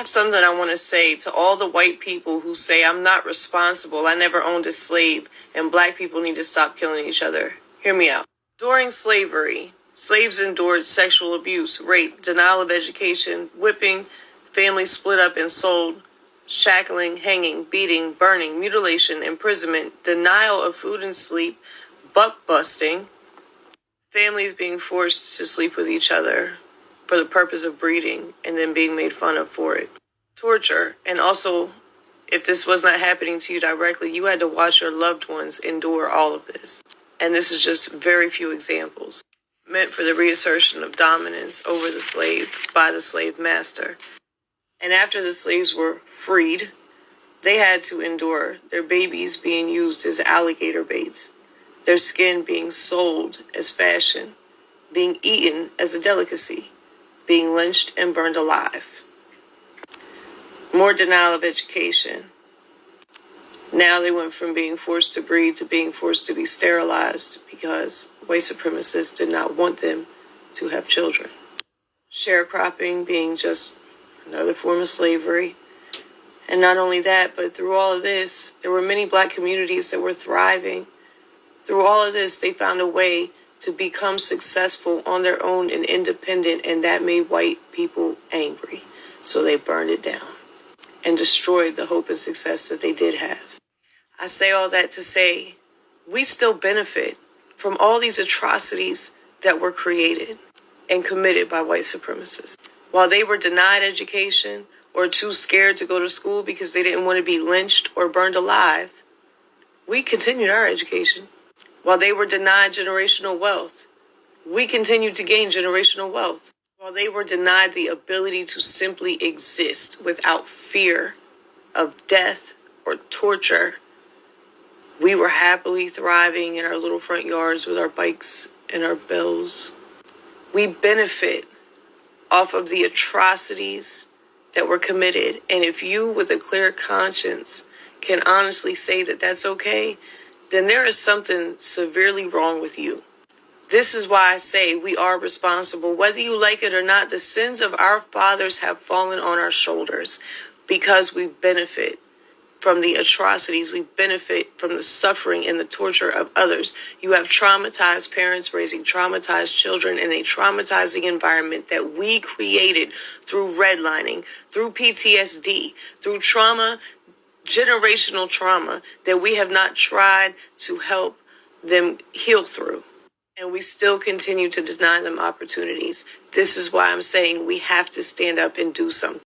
have something I want to say to all the white people who say I'm not responsible, I never owned a slave, and black people need to stop killing each other. Hear me out. During slavery, slaves endured sexual abuse, rape, denial of education, whipping, families split up and sold, shackling, hanging, beating, burning, mutilation, imprisonment, denial of food and sleep, buck busting, families being forced to sleep with each other for the purpose of breeding and then being made fun of for it. Torture, and also, if this was not happening to you directly, you had to watch your loved ones endure all of this. And this is just very few examples, meant for the reassertion of dominance over the slave by the slave master. And after the slaves were freed, they had to endure their babies being used as alligator baits, their skin being sold as fashion, being eaten as a delicacy, being lynched and burned alive. More denial of education. Now they went from being forced to breed to being forced to be sterilized because white supremacists did not want them to have children. Sharecropping being just another form of slavery. And not only that, but through all of this, there were many black communities that were thriving. Through all of this, they found a way to become successful on their own and independent, and that made white people angry. So they burned it down and destroyed the hope and success that they did have. I say all that to say we still benefit from all these atrocities that were created and committed by white supremacists. While they were denied education or too scared to go to school because they didn't want to be lynched or burned alive, we continued our education. While they were denied generational wealth, we continued to gain generational wealth. While they were denied the ability to simply exist without fear of death or torture, we were happily thriving in our little front yards with our bikes and our bells. We benefit off of the atrocities that were committed. And if you, with a clear conscience, can honestly say that that's okay, then there is something severely wrong with you. This is why I say we are responsible. Whether you like it or not, the sins of our fathers have fallen on our shoulders because we benefit from the atrocities. We benefit from the suffering and the torture of others. You have traumatized parents raising traumatized children in a traumatizing environment that we created through redlining, through PTSD, through trauma, generational trauma that we have not tried to help them heal through. And we still continue to deny them opportunities. This is why I'm saying we have to stand up and do something.